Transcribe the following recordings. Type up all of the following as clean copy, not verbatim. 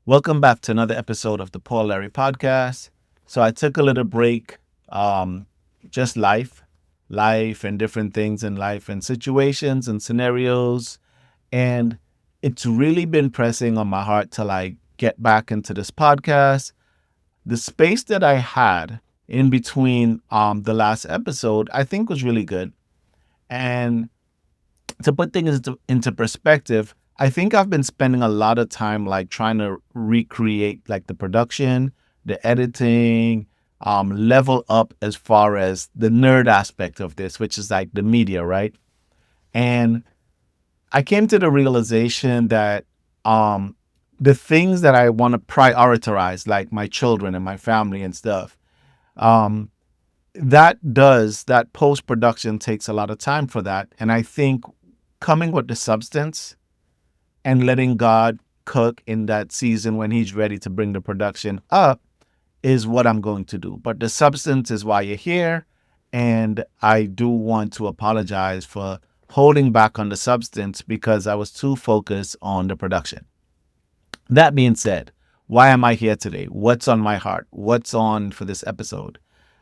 Welcome back to another episode of the Paul Larry podcast. So I took a little break, just life and different things in life and situations and scenarios. And it's really been pressing on my heart to get back into this podcast. The space that I had in between the last episode, I think was really good. And to put things into perspective, I think I've been spending a lot of time trying to recreate the production, the editing, level up as far as the nerd aspect of this, which is like the media, right? And I came to the realization that the things that I want to prioritize, like my children and my family and stuff, um, that post production takes a lot of time for that. And I think coming with the substance and letting God cook in that season when He's ready to bring the production up is what I'm going to do. But the substance is why you're here. And I do want to apologize for holding back on the substance because I was too focused on the production. That being said, why am I here today? What's on my heart? What's on for this episode?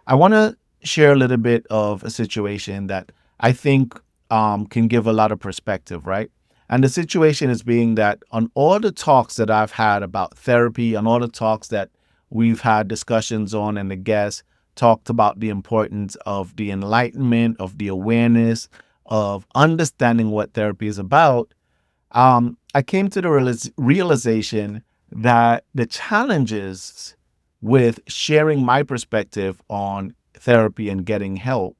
I want to share a little bit of a situation that I think can give a lot of perspective, right? And the situation is being that on all the talks that I've had about therapy, on all the talks that we've had discussions on, and the guests talked about the importance of the enlightenment, of the awareness, of understanding what therapy is about, I came to the realization that the challenges with sharing my perspective on therapy and getting help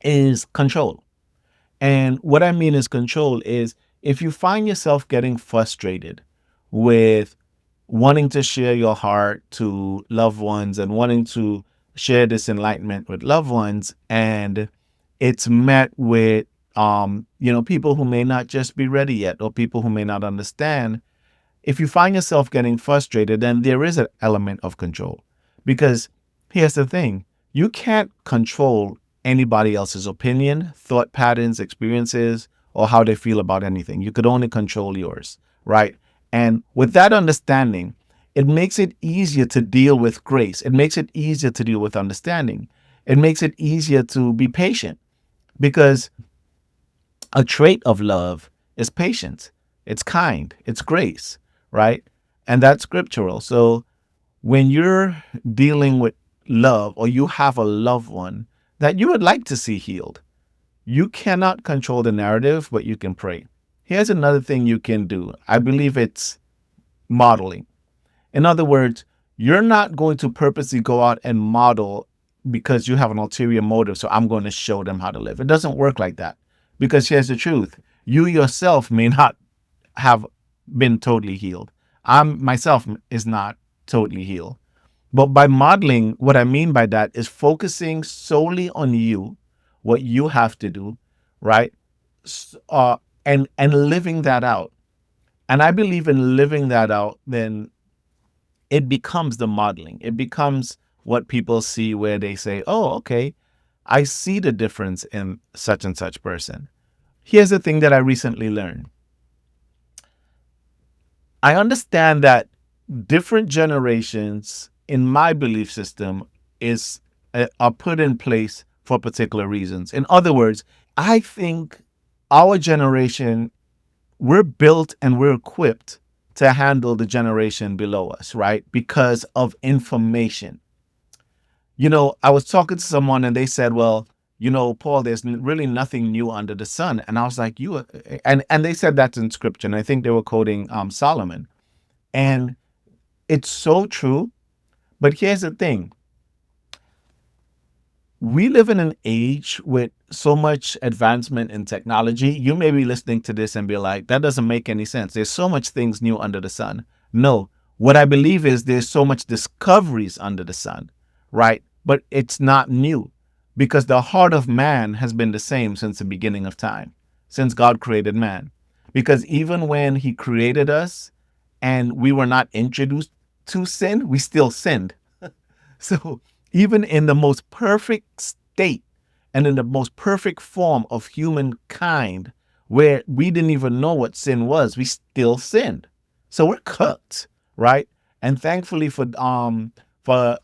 is control. And what I mean is control is if you find yourself getting frustrated with wanting to share your heart to loved ones and wanting to share this enlightenment with loved ones, and it's met with people who may not just be ready yet or people who may not understand. If you find yourself getting frustrated, then there is an element of control. Because here's the thing, you can't control anybody else's opinion, thought patterns, experiences, or how they feel about anything. You could only control yours, right? And with that understanding, it makes it easier to deal with grace. It makes it easier to deal with understanding. It makes it easier to be patient because a trait of love is patience. It's kind. It's grace, right? And that's scriptural. So when you're dealing with love or you have a loved one that you would like to see healed, you cannot control the narrative, but you can pray. Here's another thing you can do. I believe it's modeling. In other words, you're not going to purposely go out and model because you have an ulterior motive. So I'm going to show them how to live. It doesn't work like that. Because here's the truth. You yourself may not have been totally healed. I'm myself is not totally healed. But by modeling, what I mean by that is focusing solely on you, what you have to do, right? And living that out. And I believe in living that out, then it becomes the modeling. It becomes what people see where they say, oh, okay, I see the difference in such and such person. Here's the thing that I recently learned. I understand that different generations in my belief system are put in place for particular reasons. In other words, I think our generation, we're built and we're equipped to handle the generation below us, right? Because of information. I was talking to someone and they said, well, Paul, there's really nothing new under the sun. And I was like, and they said that's in scripture. And I think they were quoting Solomon. And it's so true. But here's the thing. We live in an age with so much advancement in technology. You may be listening to this and be like, that doesn't make any sense. There's so much things new under the sun. No, what I believe is there's so much discoveries under the sun, right? But it's not new because the heart of man has been the same since the beginning of time, since God created man. Because even when he created us and we were not introduced to sin, we still sinned. So even in the most perfect state and in the most perfect form of humankind, where we didn't even know what sin was, we still sinned. So we're cooked, right? And thankfully for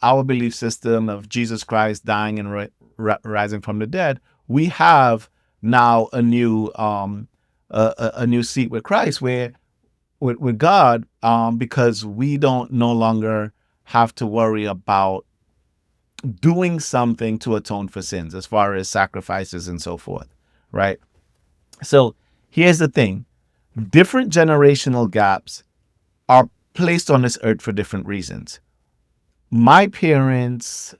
our belief system of Jesus Christ dying and rising from the dead, we have now a new seat with Christ, where with God, because we don't no longer have to worry about doing something to atone for sins, as far as sacrifices and so forth, right? So here's the thing: different generational gaps are placed on this earth for different reasons. My parents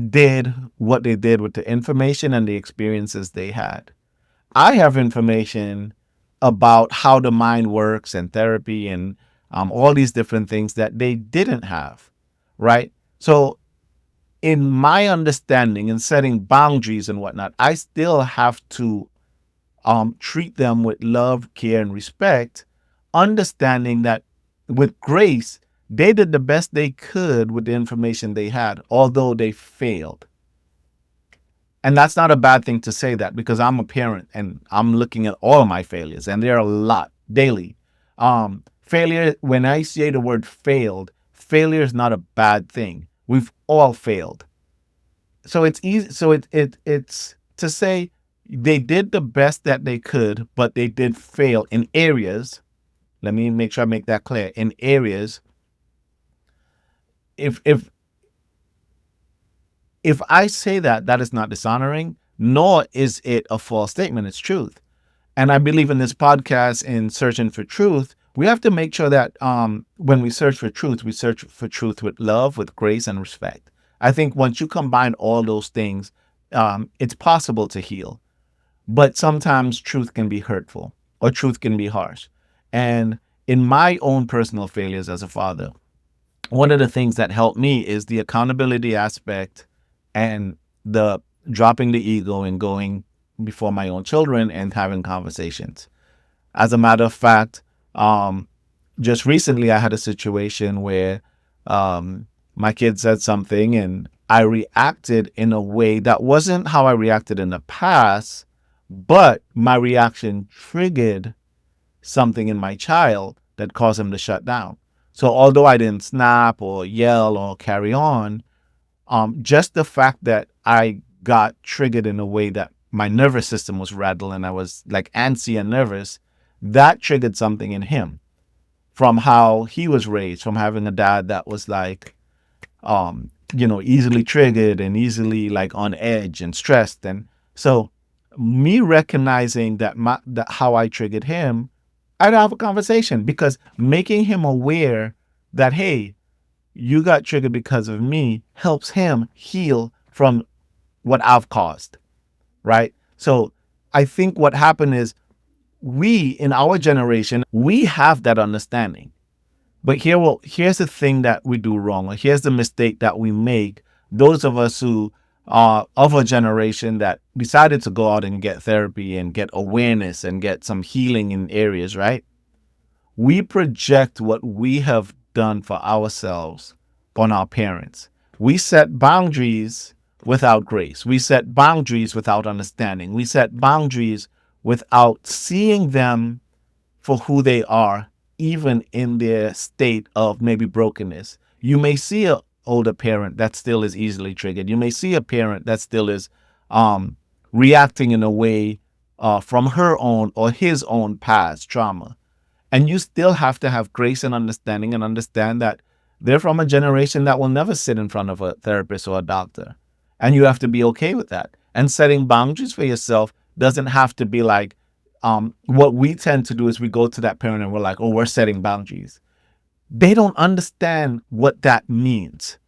did what they did with the information and the experiences they had. I have information about how the mind works and therapy and all these different things that they didn't have, right? So, in my understanding and setting boundaries and whatnot, I still have to treat them with love, care, and respect, understanding that with grace, they did the best they could with the information they had, although they failed. And that's not a bad thing to say that, because I'm a parent and I'm looking at all my failures, and there are a lot daily. Failure, when I say the word failed, failure is not a bad thing. We've all failed. So it's easy. So it's to say they did the best that they could, but they did fail in areas. Let me make sure I make that clear. In areas, if if I say that, that is not dishonoring, nor is it a false statement. It's truth. And I believe in this podcast, in searching for truth, we have to make sure that when we search for truth, we search for truth with love, with grace, and respect. I think once you combine all those things, it's possible to heal. But sometimes truth can be hurtful, or truth can be harsh. And in my own personal failures as a father, one of the things that helped me is the accountability aspect and the dropping the ego and going before my own children and having conversations. As a matter of fact, just recently I had a situation where my kid said something and I reacted in a way that wasn't how I reacted in the past, but my reaction triggered something in my child that caused him to shut down. So although I didn't snap or yell or carry on, just the fact that I got triggered in a way that my nervous system was rattled and I was like antsy and nervous, that triggered something in him from how he was raised, from having a dad that was like, easily triggered and easily like on edge and stressed. And so me recognizing that how I triggered him, I'd have a conversation, because making him aware that, hey, you got triggered because of me, helps him heal from what I've caused, right? So I think what happened is, we in our generation, we have that understanding. But here's the thing that we do wrong, or here's the mistake that we make, those of us who are of a generation that decided to go out and get therapy and get awareness and get some healing in areas, right? We project what we have done for ourselves on our parents. We set boundaries without grace. We set boundaries without understanding. We set boundaries without seeing them for who they are, even in their state of maybe brokenness. You may see an older parent that still is easily triggered. You may see a parent that still is reacting in a way from her own or his own past trauma. And you still have to have grace and understanding, and understand that they're from a generation that will never sit in front of a therapist or a doctor. And you have to be okay with that. And setting boundaries for yourself doesn't have to be like, what we tend to do is we go to that parent and we're like, oh, we're setting boundaries. They don't understand what that means.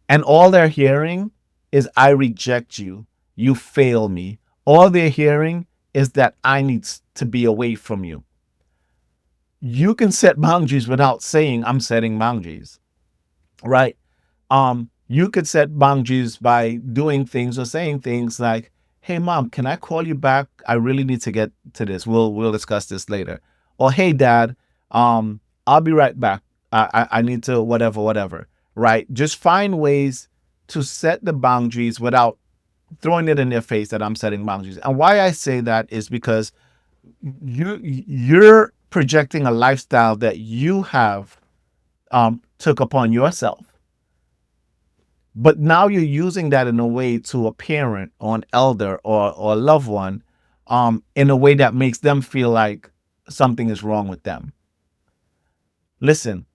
And all they're hearing is, I reject you. You fail me. All they're hearing is that I need to be away from you. You can set boundaries without saying, I'm setting boundaries, right? You could set boundaries by doing things or saying things like, hey mom, can I call you back? I really need to get to this. We'll discuss this later. Or hey dad, I'll be right back. I need to whatever, right? Just find ways to set the boundaries without throwing it in their face that I'm setting boundaries. And why I say that is because you're projecting a lifestyle that you have took upon yourself. But now you're using that in a way to a parent or an elder or a loved one, in a way that makes them feel like something is wrong with them. Listen,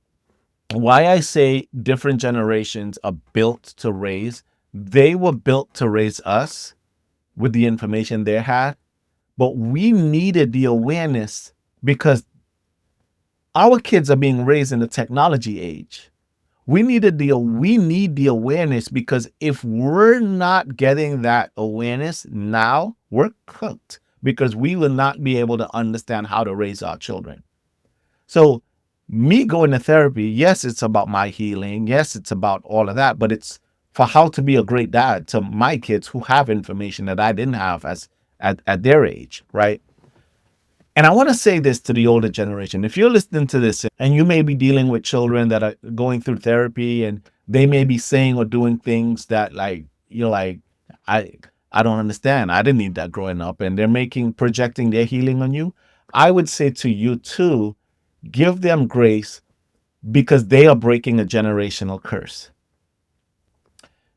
why I say different generations are built to raise, they were built to raise us with the information they had, but we needed the awareness because our kids are being raised in the technology age. We need the awareness because if we're not getting that awareness now, we're cooked because we will not be able to understand how to raise our children. So me going to therapy, yes, it's about my healing. Yes, it's about all of that, but it's for how to be a great dad to my kids who have information that I didn't have at their age, right? And I want to say this to the older generation. If you're listening to this and you may be dealing with children that are going through therapy and they may be saying or doing things that like, you're like, I I don't understand. I didn't need that growing up. And they're projecting their healing on you. I would say to you too, give them grace because they are breaking a generational curse.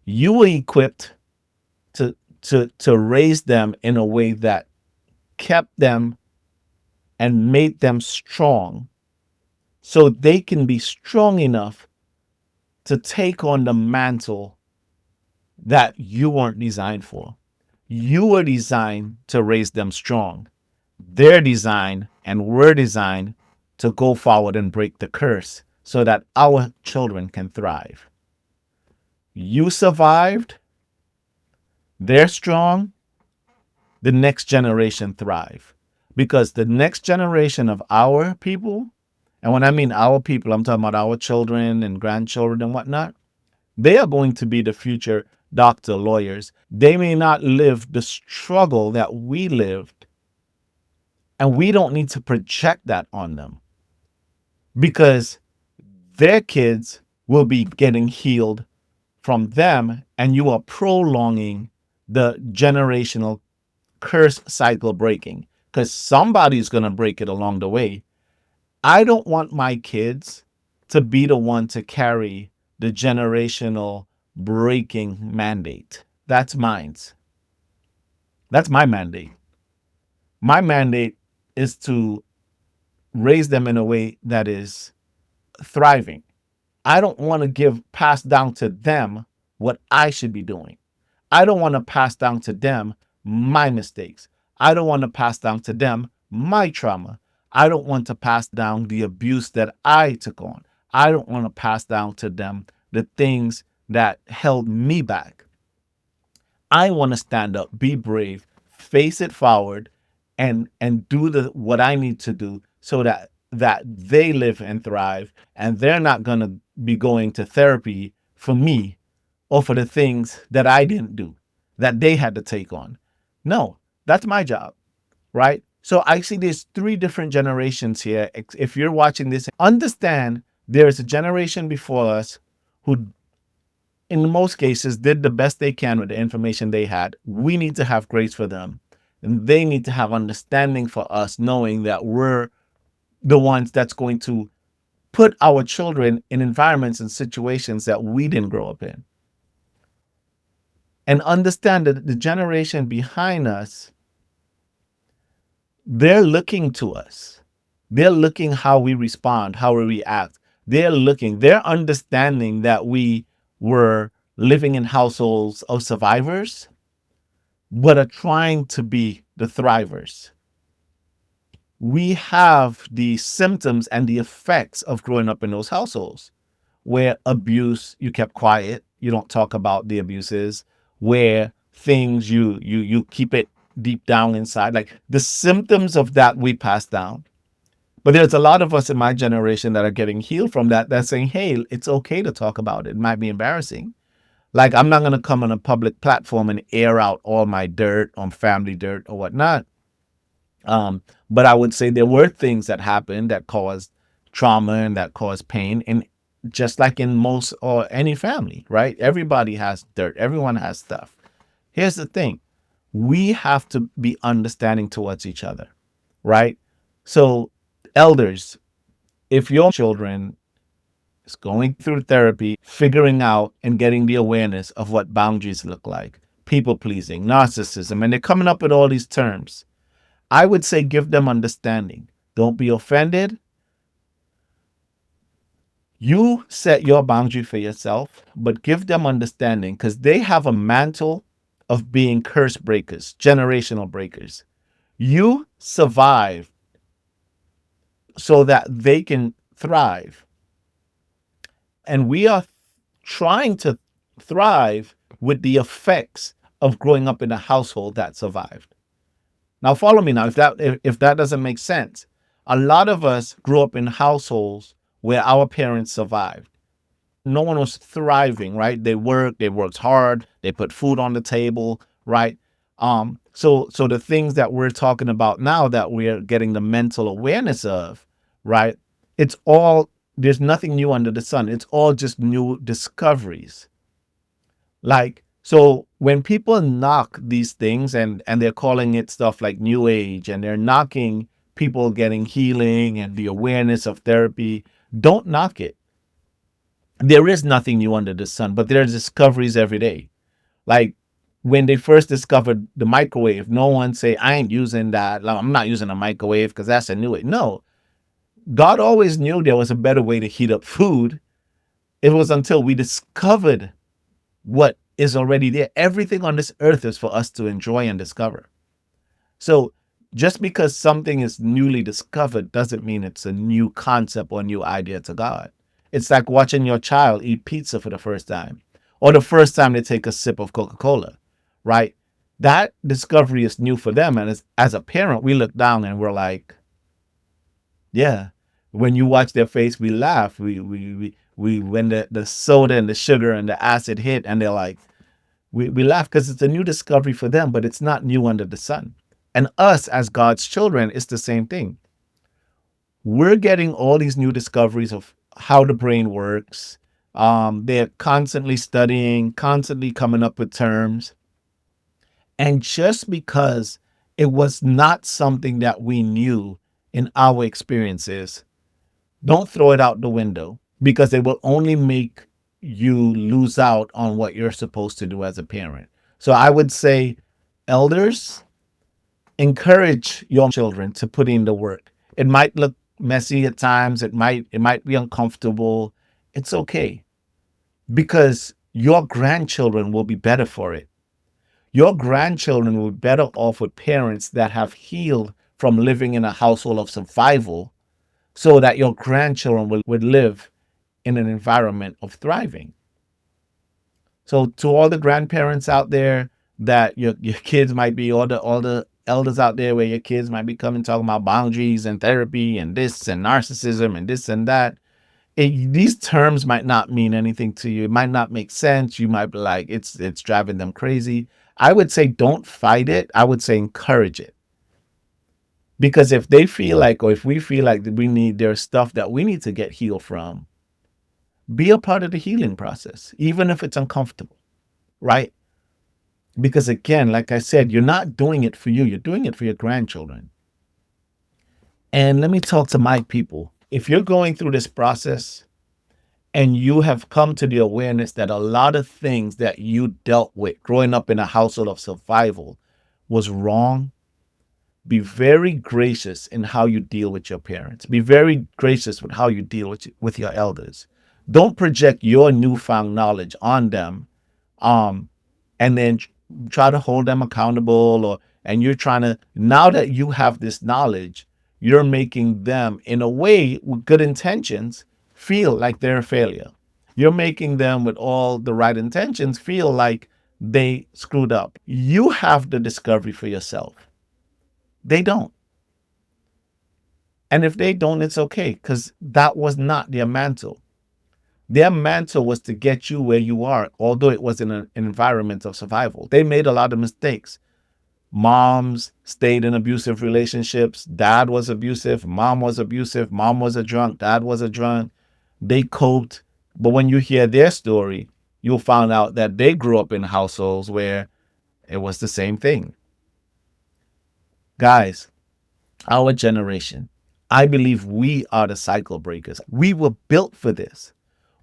You were equipped to raise them in a way that kept them and made them strong so they can be strong enough to take on the mantle that you weren't designed for. You were designed to raise them strong. They're designed and we're designed to go forward and break the curse so that our children can thrive. You survived, they're strong, the next generation thrive. Because the next generation of our people, and when I mean our people, I'm talking about our children and grandchildren and whatnot, they are going to be the future doctor, lawyers. They may not live the struggle that we lived, and we don't need to project that on them because their kids will be getting healed from them, and you are prolonging the generational curse cycle breaking because somebody's going to break it along the way. I don't want my kids to be the one to carry the generational breaking mandate. That's mine. That's my mandate. My mandate is to raise them in a way that is thriving. I don't want to pass down to them what I should be doing. I don't want to pass down to them my mistakes. I don't want to pass down to them my trauma. I don't want to pass down the abuse that I took on. I don't want to pass down to them the things that held me back. I want to stand up, be brave, face it forward, and do what I need to do so that they live and thrive, and they're not going to be going to therapy for me or for the things that I didn't do, that they had to take on. No, that's my job, right? So I see there's three different generations here. If you're watching this, understand there is a generation before us who, in most cases, did the best they can with the information they had. We need to have grace for them. And they need to have understanding for us, knowing that we're the ones that's going to put our children in environments and situations that we didn't grow up in. And understand that the generation behind us, they're looking to us. They're looking how we respond, how we react. They're understanding that we were living in households of survivors, but are trying to be the thrivers. We have the symptoms and the effects of growing up in those households where abuse, you kept quiet, you don't talk about the abuses, where things you keep it deep down inside, like the symptoms of that we pass down. But there's a lot of us in my generation that are getting healed from that. That's saying, hey, it's okay to talk about it. It might be embarrassing. Like, I'm not going to come on a public platform and air out all my dirt on family dirt or whatnot. But I would say there were things that happened that caused trauma and that caused pain. And just like in most or any family, right? Everybody has dirt. Everyone has stuff. Here's the thing. We have to be understanding towards each other, right? So elders, if your children It's going through therapy, figuring out and getting the awareness of what boundaries look like, people pleasing, narcissism, and they're coming up with all these terms. I would say give them understanding. Don't be offended. You set your boundary for yourself, but give them understanding because they have a mantle of being curse breakers, generational breakers. You survive so that they can thrive. And we are trying to thrive with the effects of growing up in a household that survived. Now follow me now. If that doesn't make sense, a lot of us grew up in households where our parents survived. No one was thriving, right? They worked hard, they put food on the table, right? So the things that we're talking about now that we're getting the mental awareness of, right? It's all there's nothing new under the sun. It's all just new discoveries. Like, so when people knock these things and they're calling it stuff like new age and they're knocking people getting healing and the awareness of therapy, don't knock it. There is nothing new under the sun, but there are discoveries every day. Like when they first discovered the microwave, no one say, I ain't using that. Like, I'm not using a microwave because that's a new way. No, God always knew there was a better way to heat up food. It was until we discovered what is already there. Everything on this earth is for us to enjoy and discover. So just because something is newly discovered doesn't mean it's a new concept or new idea to God. It's like watching your child eat pizza for the first time or the first time they take a sip of Coca-Cola, right? That discovery is new for them. And as a parent, we look down and we're like, yeah. When you watch their face, we laugh. We when the soda and the sugar and the acid hit and they're like, we laugh because it's a new discovery for them, but it's not new under the sun. And us as God's children, it's the same thing. We're getting all these new discoveries of how the brain works. They're constantly studying, constantly coming up with terms. And just because it was not something that we knew in our experiences, don't throw it out the window because it will only make you lose out on what you're supposed to do as a parent. So I would say, elders, encourage your children to put in the work. It might look messy at times. It might be uncomfortable. It's okay because your grandchildren will be better for it. Your grandchildren will be better off with parents that have healed from living in a household of survival so that your grandchildren would live in an environment of thriving. So to all the grandparents out there that your kids might be, all the elders out there where your kids might be coming talking about boundaries and therapy and this and narcissism and this and that. These terms might not mean anything to you. It might not make sense. You might be like, it's driving them crazy. I would say don't fight it. I would say encourage it. Because if they feel like, or if we feel like that there's stuff that we need to get healed from, be a part of the healing process, even if it's uncomfortable, right? Because again, like I said, you're not doing it for you, you're doing it for your grandchildren. And let me talk to my people. If you're going through this process and you have come to the awareness that a lot of things that you dealt with growing up in a household of survival was wrong, be very gracious in how you deal with your parents. Be very gracious with how you deal with your elders. Don't project your newfound knowledge on them, and then try to hold them accountable. And you're trying to, now that you have this knowledge, you're making them, in a way, with good intentions, feel like they're a failure. You're making them, with all the right intentions, feel like they screwed up. You have the discovery for yourself. They don't. And if they don't, it's okay because that was not their mantle. Their mantle was to get you where you are, although it was in an environment of survival. They made a lot of mistakes. Moms stayed in abusive relationships. Dad was abusive. Mom was abusive. Mom was a drunk. Dad was a drunk. They coped. But when you hear their story, you'll find out that they grew up in households where it was the same thing. Guys, our generation, I believe we are the cycle breakers. We were built for this.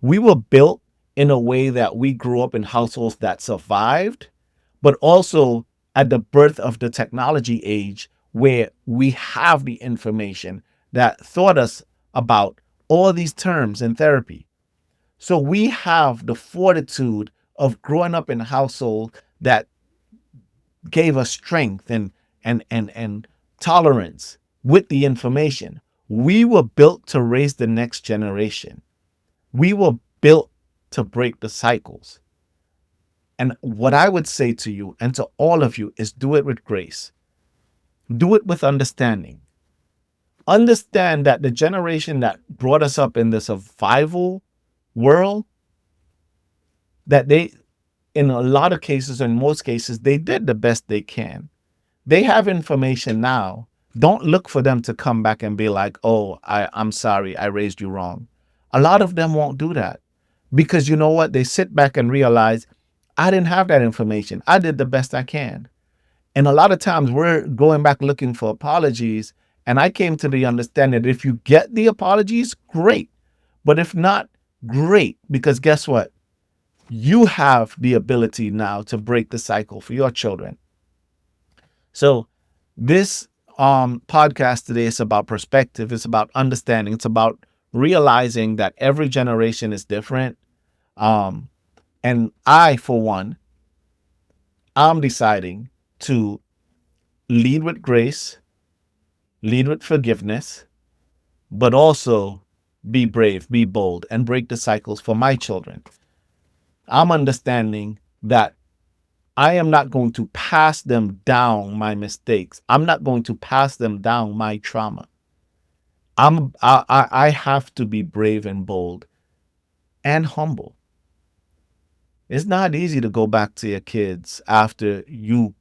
We were built in a way that we grew up in households that survived, but also at the birth of the technology age where we have the information that taught us about all these terms in therapy. So we have the fortitude of growing up in a household that gave us strength and tolerance with the information. We were built to raise the next generation. We were built to break the cycles. And what I would say to you and to all of you is do it with grace. Do it with understanding. Understand that the generation that brought us up in the survival world, that they, in a lot of cases, in most cases, they did the best they can. They have information now. Don't look for them to come back and be like, oh, I'm sorry, I raised you wrong. A lot of them won't do that because you know what? They sit back and realize, I didn't have that information. I did the best I can. And a lot of times we're going back looking for apologies. And I came to the understanding that if you get the apologies, great. But if not, great. Because guess what? You have the ability now to break the cycle for your children. So this podcast today is about perspective. It's about understanding. It's about realizing that every generation is different. And I, for one, I'm deciding to lead with grace, lead with forgiveness, but also be brave, be bold, and break the cycles for my children. I'm understanding that I am not going to pass them down my mistakes. I'm not going to pass them down my trauma. I have to be brave and bold and humble. It's not easy to go back to your kids after you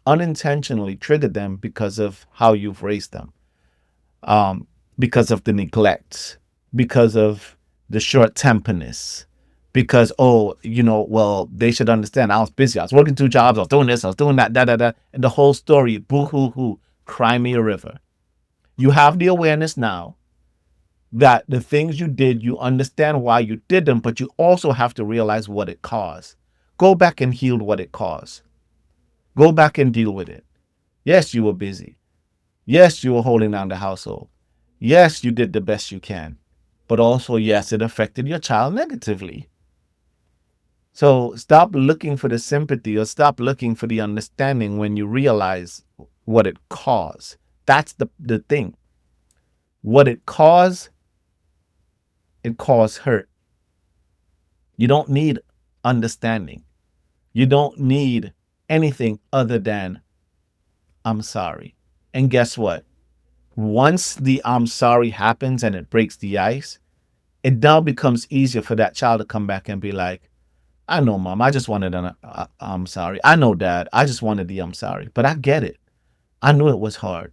unintentionally triggered them because of how you've raised them, because of the neglect, because of the short temperness, because, oh, well, they should understand I was busy. I was working 2 jobs. I was doing this. I was doing that, da, da, da. And the whole story, boo hoo hoo, cry me a river. You have the awareness now that the things you did, you understand why you did them, but you also have to realize what it caused. Go back and heal what it caused. Go back and deal with it. Yes, you were busy. Yes, you were holding down the household. Yes, you did the best you can. But also, yes, it affected your child negatively. So stop looking for the sympathy or stop looking for the understanding when you realize what it caused. That's the thing. What it caused hurt. You don't need understanding. You don't need anything other than I'm sorry. And guess what? Once the I'm sorry happens and it breaks the ice, it now becomes easier for that child to come back and be like, I know, mom, I just wanted an I'm sorry. I know, dad, I just wanted the I'm sorry. But I get it. I knew it was hard.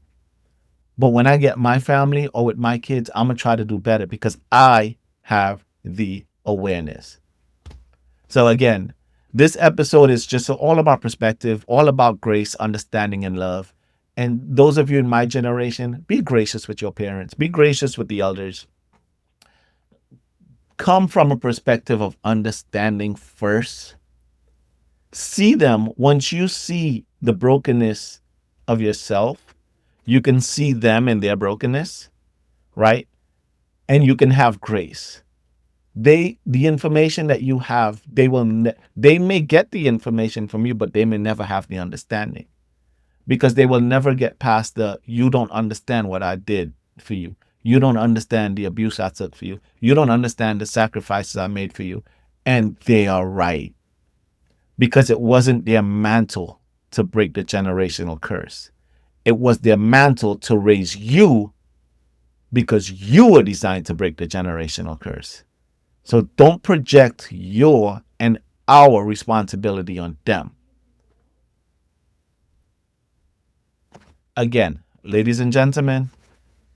But when I get my family or with my kids, I'm going to try to do better because I have the awareness. So again, this episode is just all about perspective, all about grace, understanding, and love. And those of you in my generation, be gracious with your parents, be gracious with the elders. Come from a perspective of understanding first. See them. Once you see the brokenness of yourself, you can see them in their brokenness, right? And you can have grace. The information that you have, they may get the information from you, but they may never have the understanding because they will never get past you don't understand what I did for you. You don't understand the abuse I took for you. You don't understand the sacrifices I made for you. And they are right because it wasn't their mantle to break the generational curse. It was their mantle to raise you because you were designed to break the generational curse. So don't project your and our responsibility on them. Again, ladies and gentlemen,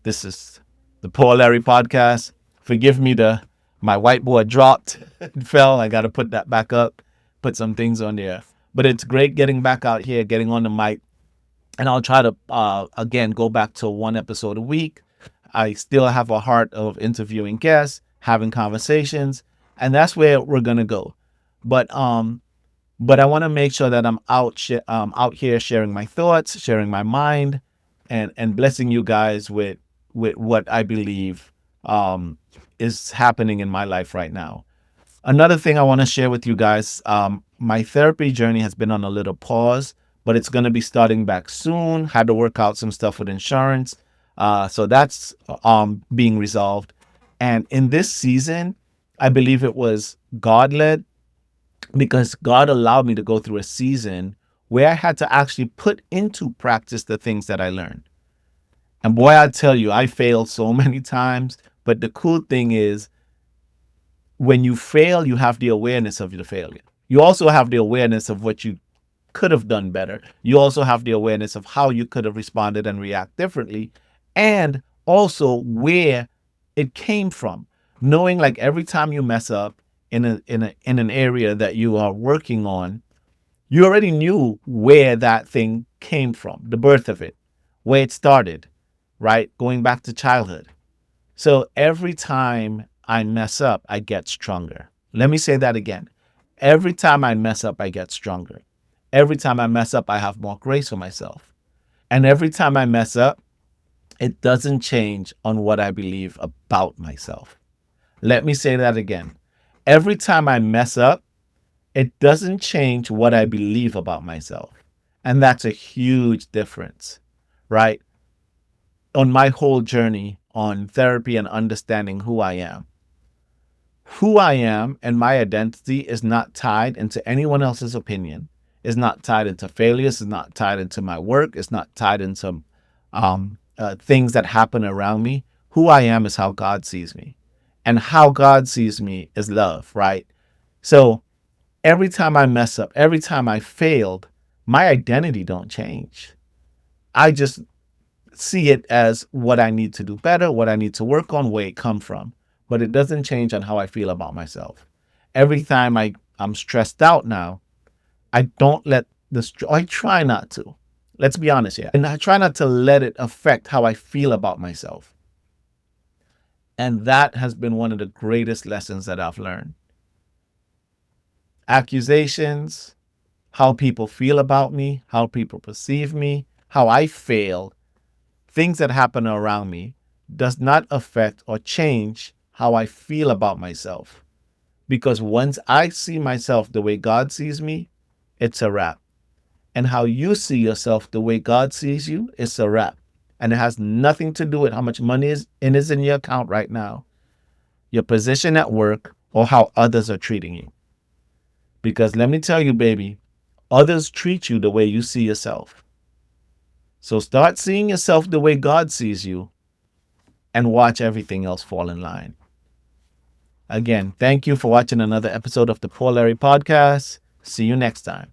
this is the Paul Larry podcast. Forgive me, my whiteboard dropped and fell. I got to put that back up, put some things on there. But it's great getting back out here, getting on the mic. And I'll try to, again, go back to one episode a week. I still have a heart of interviewing guests, having conversations, and that's where we're gonna go. But I want to make sure that I'm out here sharing my thoughts, sharing my mind, and blessing you guys with what I believe is happening in my life right now. Another thing I want to share with you guys, my therapy journey has been on a little pause, but it's going to be starting back soon. Had to work out some stuff with insurance. So that's being resolved. And in this season, I believe it was God led, because God allowed me to go through a season where I had to actually put into practice the things that I learned. And boy, I tell you, I failed so many times. But the cool thing is, when you fail, you have the awareness of the failure. You also have the awareness of what you could have done better. You also have the awareness of how you could have responded and react differently, and also where it came from. Knowing, like, every time you mess up in an area that you are working on, you already knew where that thing came from, the birth of it, where it started, right? Going back to childhood. So every time I mess up, I get stronger. Let me say that again. Every time I mess up, I get stronger. Every time I mess up, I have more grace for myself. And every time I mess up, it doesn't change on what I believe about myself. Let me say that again. Every time I mess up, it doesn't change what I believe about myself. And that's a huge difference, right? On my whole journey on therapy and understanding who I am. Who I am and my identity is not tied into anyone else's opinion. It's not tied into failures. It's not tied into my work. It's not tied into things that happen around me. Who I am is how God sees me. And how God sees me is love, right? So every time I mess up, every time I failed, my identity don't change. I just see it as what I need to do better, what I need to work on, where it come from. But it doesn't change on how I feel about myself. Every time I'm stressed out now, I don't let I try not to. Let's be honest here. And I try not to let it affect how I feel about myself. And that has been one of the greatest lessons that I've learned. Accusations, how people feel about me, how people perceive me, how I fail, things that happen around me does not affect or change how I feel about myself. Because once I see myself the way God sees me, it's a wrap. And how you see yourself the way God sees you, it's a wrap. And it has nothing to do with how much money is in your account right now, your position at work, or how others are treating you. Because let me tell you, baby, others treat you the way you see yourself. So start seeing yourself the way God sees you and watch everything else fall in line. Again, thank you for watching another episode of the Paul Larry Podcast. See you next time.